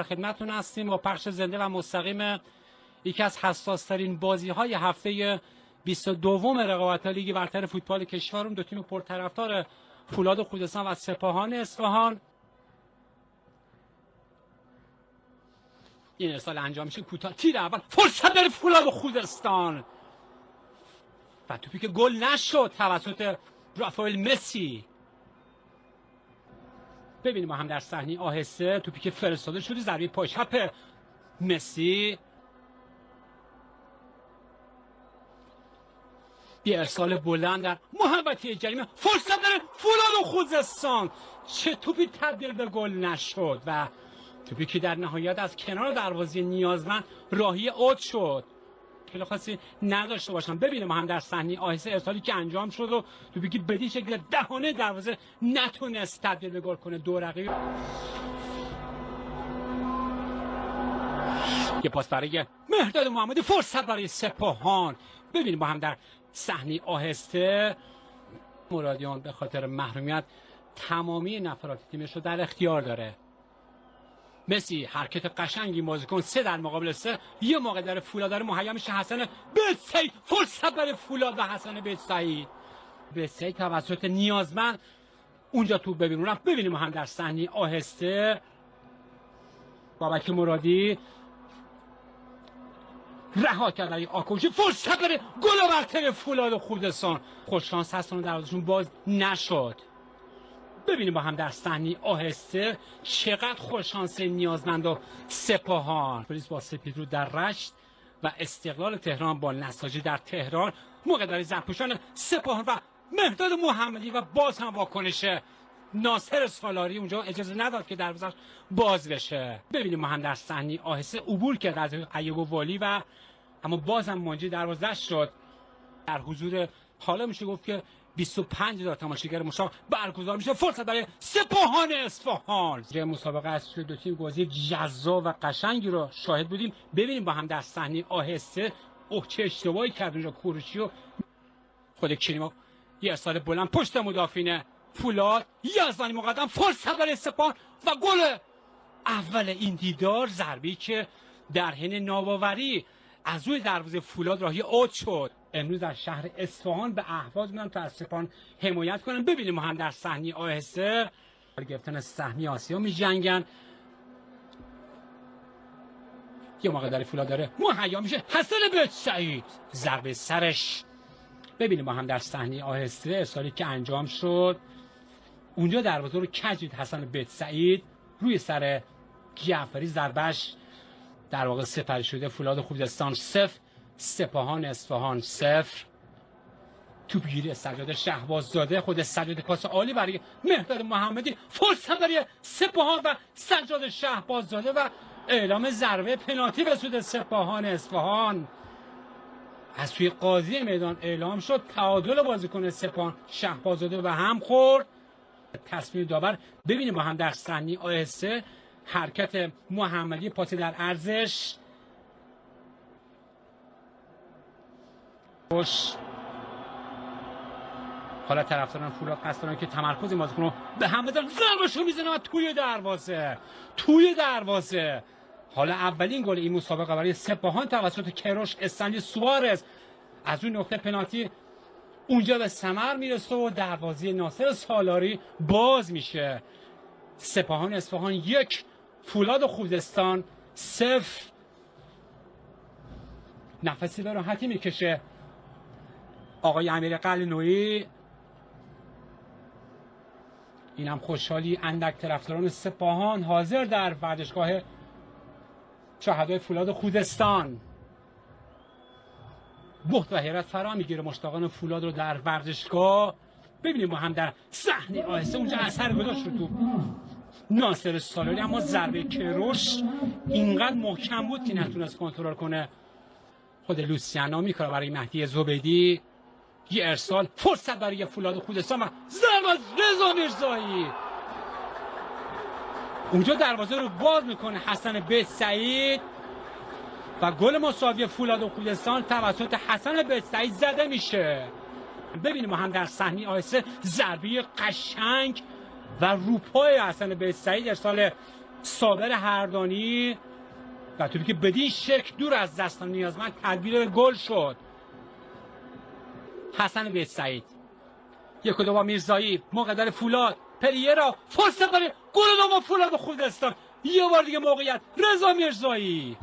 خدمتتون هستیم با پخش زنده و مستقیم یکی از حساس‌ترین بازی‌های هفته 22 رقابت‌های لیگ برتر فوتبال کشورم. دو تیم پرطرفدار فولاد خوزستان و سپاهان اصفهان. این ارسال انجام میشه کوتاه، تیر اول فرصت داره فولاد خوزستان و توپی که گل نشد توسط رافائل مسی. ببینیم ما هم در صحنه آهسته توپی که فرستاده شده، ضربه پای چپ مسی، یه ارسال بلند در محوطه جریمه، فرصت داره فولاد خوزستان. چه توپی تبدیل به گل نشد و توپی که در نهایت از کنار دروازه نیازمند راهی اوت شد. خیلی خاصی نداشته باشم. ببینیم ما هم در صحنه آهسته ارسالی که انجام شد و توپی که بدین شکل دهانه دروازه نتونست تبدیل به گل کنه. دو رقیب یه پاس برای مهرداد محمدی، فرصت برای سپاهان. ببینیم با هم در صحنه آهسته مرادیان به خاطر محرومیت تمامی نفرات تیمش رو در اختیار داره. مسی حرکت قشنگی، بازیکن 3 در مقابل 3، یه موقع در فولاد داره مهیا میشه حسن بتسعید، فرصت برای فولاد و حسن بتسعید توسط نیازمند اونجا تو ببینیم. ببینیم هم در صحنه آهسته بابک مرادی رها کرد برای آکوچی، فرصت برای گل برتر فولاد خوزستان. خوششانس هستن دروازه‌شون باز نشد. ببینیم با هم در صحنه آهسته چقدر خوششانس نیازمند و سپاهان. پلیس با سپیدرو در رشت و استقلال تهران با نساجی در تهران. موقع در زرپوشان سپاهان و مهرداد محمدی و باز هم واکنش ناصر سالاری اونجا اجازه نداد که دروازه‌اش باز بشه. ببینیم ما هم در صحنه آهسته عبور کرد از ایوب والی و اما باز هم منجی دروازه‌اش شد. در حضور حالا میشه گفت که 25,000 تماشاگر مشتاق برگزار میشه. فرصت برای سپاهان اصفهان. جای مسابقه است، دو تیم بازی جذاب و قشنگی رو شاهد بودیم. ببینیم با هم در صحنه آهسته چه اشتباهی کرد اونجا کوروشی و خود کریمو. یه ارسال بلند پشت مدافعین فولاد، یزدانی مقدم، فرصت برای سپاهان و گل اول این دیدار. ضربه‌ای که در حین ناباوری از روی دروازه فولاد راهی اوت شد. امروز در شهر اصفهان به اهواز میان تا از سپاهان حمایت کنن. ببینیم ما هم در صحنه آهسته گرفتن سهمی آسیا می جنگن. یه موقع در فولاد داره مهیا میشه حسن بتسعید، ضربه سرش. ببینیم ما هم در صحنه آهسته ارسالی که انجام شد، اونجا دروازه رو کجید حسن بتسعید روی سر جعفری، ضربهش در واقع سپری شده. فولاد خوزستان 0 سپاهان اصفهان 0. توپگیری سجاد شهباززاده، خود سجاد کاس عالی برای مهرداد محمدی، فرصت برای سپاهان و سجاد شهباززاده و اعلام ضربه پنالتی به سود سپاهان اصفهان. از سوی قاضی میدان اعلام شد تعادل بازیکن سپاهان شهباززاده و هم خورد. تصمیم داور. ببینیم با هم در صحنه آهسته حرکت محمدی، پاس در ارزش. حالا طرفداران فولاد قصد دارن که تمرکز بازیکن رو به هم بزنن، ضربه‌شو میزنه و توی دروازه. حالا اولین گل این مسابقه برای سپاهان توسط کروش استنلی سوارز از اون نقطه پنالتی اونجا به ثمر میرسه و دروازه ناصر سالاری باز میشه. سپاهان اصفهان 1 فولاد خوزستان 0. نفسی به راحتی میکشه آقای امیر قلنویی. اینم خوشحالی اندک طرفداران سپاهان حاضر در ورزشگاه شهدای فولاد خوزستان. بهت و حیرت فرا میگیره مشتاقان فولاد رو در ورزشگاه. ببینیم ما هم در صحنه آهسته اونجا اثر گذاشت رو ناصر سالاری، اما ضربه کروش اینقدر محکم بود که نتونست کنترل کنه. خود لوسیانو میکنه برای مهدی زبیدی، یه ارسال، فرصت برای فولاد خوزستان و ضربه از رضا میرزایی. اونجا دروازه رو باز میکنه حسن بتسعید و گل مساوی فولاد خوزستان توسط حسن بتسعید زده میشه. ببینیم ما هم در صحنه آهسته ضربه قشنگ و روپای حسن بتسعید، ارسال صابر هردانی و توپی که بدین شکل دور از دستان نیازمند تبدیل به گل شد. حسن بیت سعید، یک و دو با میرزایی، موقع داره فولاد، پریرا فرصت داره، گل دوم فولاد خوزستان. یه بار دیگه موقعیت، رضا میرزایی.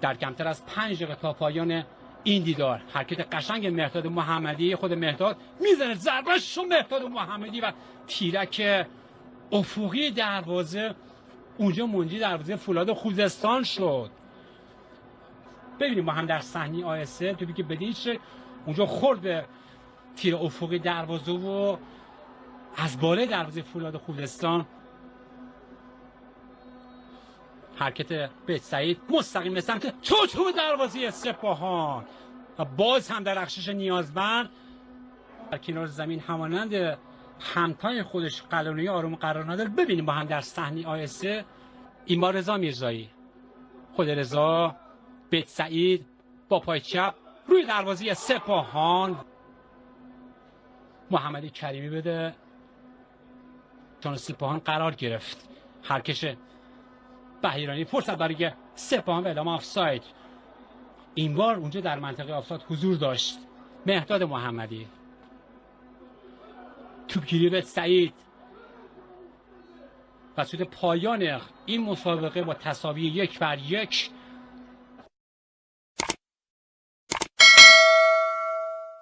در کمتر از 5 دقیقه تا پایان این دیدار حرکت قشنگ مهداد محمدی، خود مهداد میزنه ضربه‌شو مهداد محمدی و تیرک افقی دروازه اونجا منجی دروازه فولاد خوزستان شد. ببینیم ما هم در صحنه آیسه توپی که بدین شکل اونجا خورد به تیر افقی دروازه و از بالای دروازه فولاد خوزستان حرکت بیت سعید مستقیم به سمت توپ دروازه سپاهان و باز هم درخشش نیازمند در کنار زمین همانند همتای خودش قلعه‌نویی آروم قرار نداره. ببینیم با هم در صحنه آیسه این بار رضا میرزایی، خود رضا، بیت سعید با پای چپ روی دروازه سپاهان، محمدی کریمی بده چون سپاهان قرار گرفت. حرکش بهیرانی فرصت برای سپاهان و اعلام آفساید. این بار اونجا در منطقه آفساید حضور داشت مهداد محمدی. توپگیری بیت سعید و سود پایان این مسابقه با تساوی 1-1